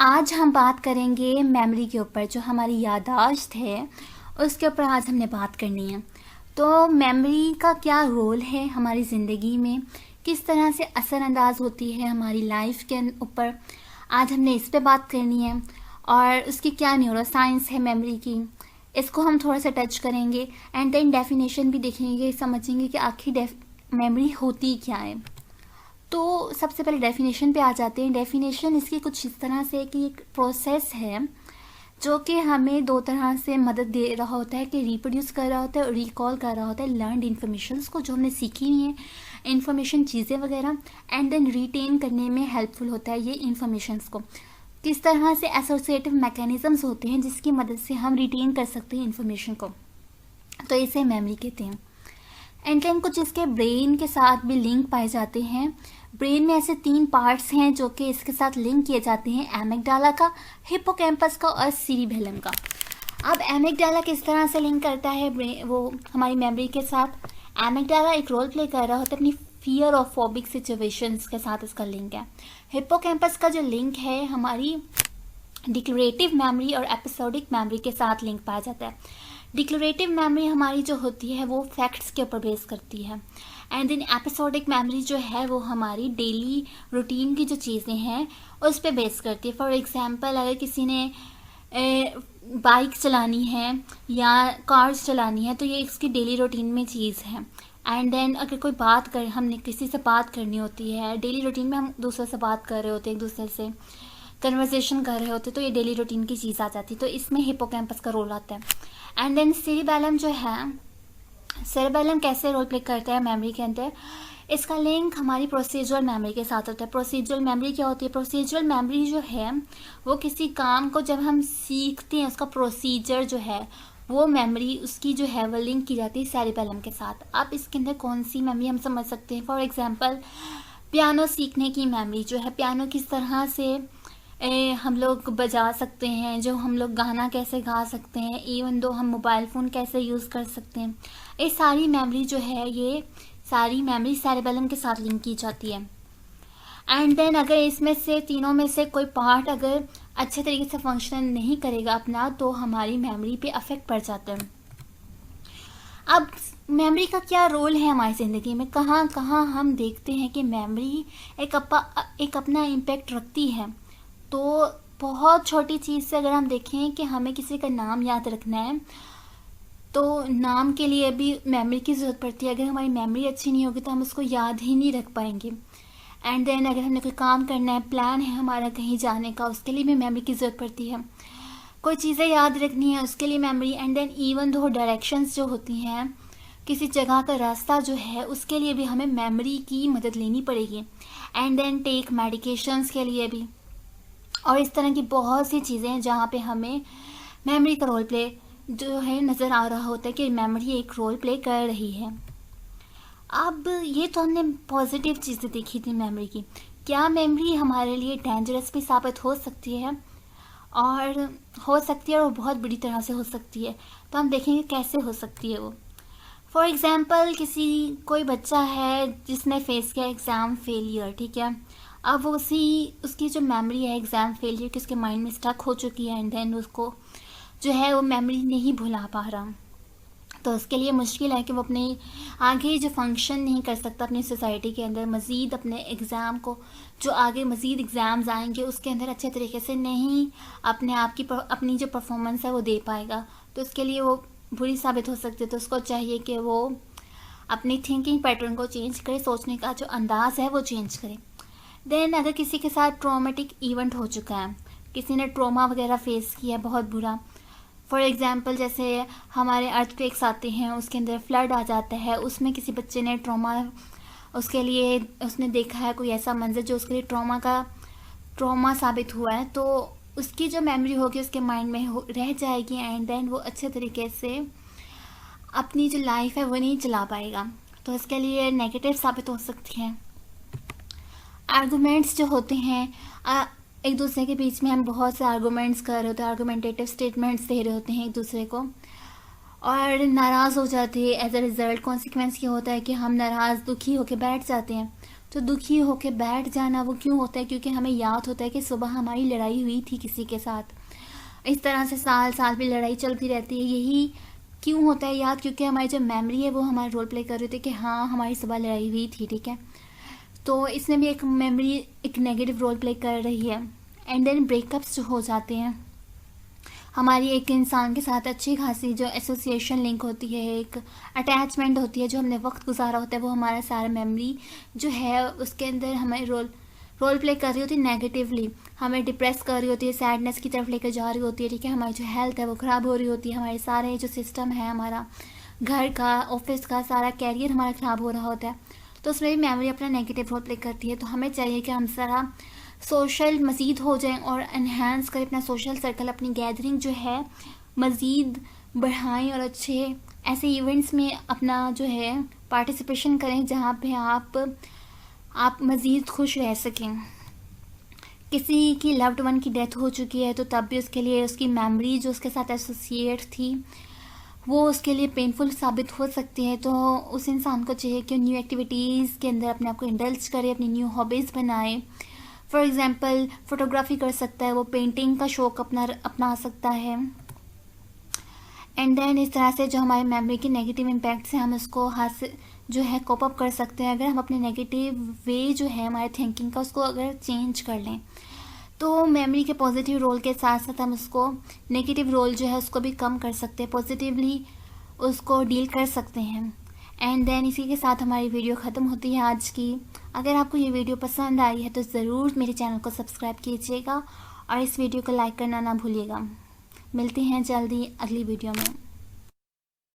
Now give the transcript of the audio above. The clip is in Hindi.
आज हम बात करेंगे मेमोरी के ऊपर। जो हमारी याददाश्त है उसके ऊपर आज हमने बात करनी है। तो मेमोरी का क्या रोल है हमारी ज़िंदगी में, किस तरह से असरअंदाज होती है हमारी लाइफ के ऊपर, आज हमने इस पे बात करनी है। और उसकी क्या न्यूरो साइंस है मेमोरी की, इसको हम थोड़ा सा टच करेंगे। एंड देन डेफिनेशन भी देखेंगे, समझेंगे कि आखिर मेमोरी होती क्या है। तो सबसे पहले डेफिनेशन पे आ जाते हैं। डेफिनेशन इसकी कुछ इस तरह से कि एक प्रोसेस है जो कि हमें दो तरह से मदद दे रहा होता है, कि रिप्रोड्यूस कर रहा होता है और रिकॉल कर रहा होता है लर्नड इन्फॉर्मेशन को, जो हमने सीखी हुई है इन्फॉर्मेशन, चीज़ें वगैरह, एंड देन रिटेन करने में हेल्पफुल होता है ये इन्फॉर्मेशन को। किस तरह से एसोसिएटिव मैकेनिज़म्स होते हैं जिसकी मदद से हम रिटेन कर सकते हैं इन्फॉर्मेशन को, तो इसे मेमोरी कहते हैं। एंड देन कुछ इसके ब्रेन के साथ भी लिंक पाए जाते हैं। ब्रेन में ऐसे 3 पार्ट्स हैं जो कि इसके साथ लिंक किए जाते हैं, एमिगडाला का, हिप्पोकैम्पस का और सीरिबेलम का। अब एमिगडाला किस तरह से लिंक करता है वो हमारी मेमोरी के साथ। एमिगडाला एक रोल प्ले कर रहा होता है अपनी फियर और फोबिक सिचुएशंस के साथ, इसका लिंक है। हिप्पोकैम्पस का जो लिंक है हमारी डिक्लेरेटिव मेमोरी और एपिसोडिक मेमोरी के साथ लिंक पाया जाता है। डिक्लेरेटिव मेमोरी हमारी जो होती है वो फैक्ट्स के ऊपर बेस करती है। एंड देन एपिसोडिक मेमोरी जो है वो हमारी डेली रूटीन की जो चीज़ें हैं उस पर बेस करती है। फॉर एग्जांपल, अगर किसी ने बाइक चलानी है या कार्स चलानी है तो ये इसकी डेली रूटीन में चीज़ है। एंड देन अगर कोई बात कर, हमने किसी से बात करनी होती है, डेली रूटीन में हम दूसरे से बात कर रहे होते हैं, एक दूसरे से कन्वर्सेशन कर रहे होते, तो ये डेली रूटीन की चीज़ आ जाती है। तो इसमें हिप्पोकैम्पस का रोल आता है। एंड देन सेरिबेलम जो है, सेरिबेलम कैसे रोल प्ले करता है मेमोरी के अंदर, इसका लिंक हमारी प्रोसीजरल मेमोरी के साथ होता है। प्रोसीजरल मेमोरी क्या होती है? प्रोसीजरल मेमोरी जो है वो किसी काम को जब हम सीखते हैं उसका प्रोसीजर जो है वो मेमोरी उसकी जो है वो लिंक की जाती है सेरिबेलम के साथ। अब इसके अंदर कौन सी मेमोरी हम समझ सकते हैं? फॉर एग्जांपल, पियानो सीखने की मेमोरी जो है, पियानो किस तरह से हम लोग बजा सकते हैं, जो हम लोग गाना कैसे गा सकते हैं, इवन दो हम मोबाइल फ़ोन कैसे यूज़ कर सकते हैं, ये सारी मेमोरी जो है ये सारी मेमोरी सेरिबेलम के साथ लिंक की जाती है। एंड देन अगर इसमें से तीनों में से कोई पार्ट अगर अच्छे तरीके से फंक्शन नहीं करेगा अपना, तो हमारी मेमोरी पे अफेक्ट पड़ जाता है। अब मेमोरी का क्या रोल है हमारी ज़िंदगी में, कहाँ कहाँ हम देखते हैं कि मेमोरी एक अपना इम्पेक्ट रखती है। तो बहुत छोटी चीज़ से अगर हम देखें कि हमें किसी का नाम याद रखना है तो नाम के लिए भी मेमोरी की ज़रूरत पड़ती है। अगर हमारी मेमोरी अच्छी नहीं होगी तो हम उसको याद ही नहीं रख पाएंगे। एंड देन अगर हमने कोई काम करना है, प्लान है हमारा कहीं जाने का, उसके लिए भी मेमोरी की ज़रूरत पड़ती है। कोई चीज़ें याद रखनी है उसके लिए मेमोरी। एंड देन इवन दो डायरेक्शंस जो होती हैं, किसी जगह का रास्ता जो है उसके लिए भी हमें मेमोरी की मदद लेनी पड़ेगी। एंड देन टेक मेडिकेशंस के लिए भी, और इस तरह की बहुत सी चीज़ें हैं जहाँ पे हमें मेमोरी का रोल प्ले जो है नज़र आ रहा होता है कि मेमोरी एक रोल प्ले कर रही है। अब ये तो हमने पॉजिटिव चीज़ें देखी थी मेमोरी की। क्या मेमोरी हमारे लिए डेंजरस भी साबित हो सकती है? और हो सकती है, और बहुत बुरी तरह से हो सकती है। तो हम देखेंगे कैसे हो सकती है वो। फॉर एग्ज़ाम्पल, कोई बच्चा है जिसने फेस किया एग्ज़ाम फेलियर, ठीक है। अब वो उसकी जो मेमोरी है एग्ज़ाम फेलियर की उसके माइंड में स्टक हो चुकी है। एंड देन उसको जो है वो मेमोरी नहीं भुला पा रहा, तो उसके लिए मुश्किल है कि वो अपने आगे जो फंक्शन नहीं कर सकता अपनी सोसाइटी के अंदर, मज़ीद अपने एग्ज़ाम को, जो आगे मज़ीद एग्ज़ाम्स आएंगे उसके अंदर अच्छे तरीके से नहीं अपने आप की अपनी जो परफॉर्मेंस है वो दे पाएगा। तो उसके लिए वो बुरी साबित हो सकती है। तो उसको चाहिए कि वो अपनी थिंकिंग पैटर्न को चेंज करे, सोचने का जो अंदाज़ है वो चेंज करे। देन अगर किसी के साथ ट्रॉमेटिक इवेंट हो चुका है, किसी ने ट्रॉमा वगैरह फेस किया है बहुत बुरा, फॉर एग्ज़ाम्पल जैसे हमारे अर्थक्वेक्स आते हैं, उसके अंदर फ्लड आ जाता है, उसमें किसी बच्चे ने उसके लिए उसने देखा है कोई ऐसा मंजर जो उसके लिए ट्रॉमा साबित हुआ है, तो उसकी जो मेमोरी होगी उसके माइंड में रह जाएगी। एंड देन वो अच्छे तरीके से अपनी जो लाइफ है वो नहीं चला पाएगा, तो इसके लिए नेगेटिव साबित हो सकती है। आर्गूमेंट्स जो होते हैं, एक दूसरे के बीच में हम बहुत से आर्गूमेंट्स कर रहे होते हैं, आर्गूमेंटेटिव स्टेटमेंट्स दे रहे होते हैं एक दूसरे को, और नाराज़ हो जाते हैं। एज अ रिज़ल्ट कॉन्सिक्वेंस ये होता है कि हम नाराज़ दुखी होकर बैठ जाते हैं। तो दुखी होके बैठ जाना वो क्यों होता है? क्योंकि हमें याद होता है कि सुबह हमारी लड़ाई हुई थी किसी के साथ। इस तरह से साल साल भी लड़ाई चलती रहती है। यही क्यों होता है याद? क्योंकि हमारी जो मेमोरी है वो हमारा रोल प्ले कर रही थी कि हाँ हमारी सुबह लड़ाई हुई थी, ठीक है। तो इसमें भी एक मेमोरी एक नेगेटिव रोल प्ले कर रही है। एंड देन ब्रेकअप्स जो हो जाते हैं, हमारी एक इंसान के साथ अच्छी खासी जो एसोसिएशन लिंक होती है, एक अटैचमेंट होती है, जो हमने वक्त गुजारा होता है, वो हमारा सारा मेमोरी जो है उसके अंदर हमें रोल प्ले कर रही होती है नेगेटिवली, हमें डिप्रेस कर रही होती है, सैडनेस की तरफ लेकर जा रही होती है, ठीक है। हमारी जो हेल्थ है वो ख़राब हो रही होती है, हमारे सारे जो सिस्टम है हमारा घर का, ऑफिस का, सारा कैरियर हमारा ख़राब हो रहा होता है। तो उसमें भी मेमोरी अपना नेगेटिव रोल प्ले करती है। तो हमें चाहिए कि हम सारा सोशल मज़ीद हो जाएं और इन्हेंस करें अपना सोशल सर्कल, अपनी गैदरिंग जो है मज़ीद बढ़ाएं और अच्छे ऐसे इवेंट्स में अपना जो है पार्टिसिपेशन करें जहाँ पे आप मज़ीद खुश रह सकें। किसी की लव्ड वन की डेथ हो चुकी है तो तब भी उसके लिए उसकी मेमोरी जो उसके साथ एसोसिएट थी वो उसके लिए पेनफुल साबित हो सकती है। तो उस इंसान को चाहिए कि न्यू एक्टिविटीज़ के अंदर अपने आप को इंडल्ज करे, अपनी न्यू हॉबीज़ बनाए। फॉर एग्ज़ाम्पल फोटोग्राफी कर सकता है, वो पेंटिंग का शौक़ अपना सकता है। एंड देन इस तरह से जो हमारी मेमोरी के नेगेटिव इम्पैक्ट से हम उसको हाथ से जो है कोप अप कर सकते हैं। अगर हम अपने नेगेटिव वे जो है हमारे थिंकिंग का उसको अगर चेंज कर लें तो मेमोरी के पॉजिटिव रोल के साथ साथ हम उसको नेगेटिव रोल जो है उसको भी कम कर सकते हैं, पॉजिटिवली उसको डील कर सकते हैं। एंड देन इसी के साथ हमारी वीडियो ख़त्म होती है आज की। अगर आपको ये वीडियो पसंद आई है तो ज़रूर मेरे चैनल को सब्सक्राइब कीजिएगा और इस वीडियो को लाइक करना ना भूलिएगा। मिलते हैं जल्दी अगली वीडियो में।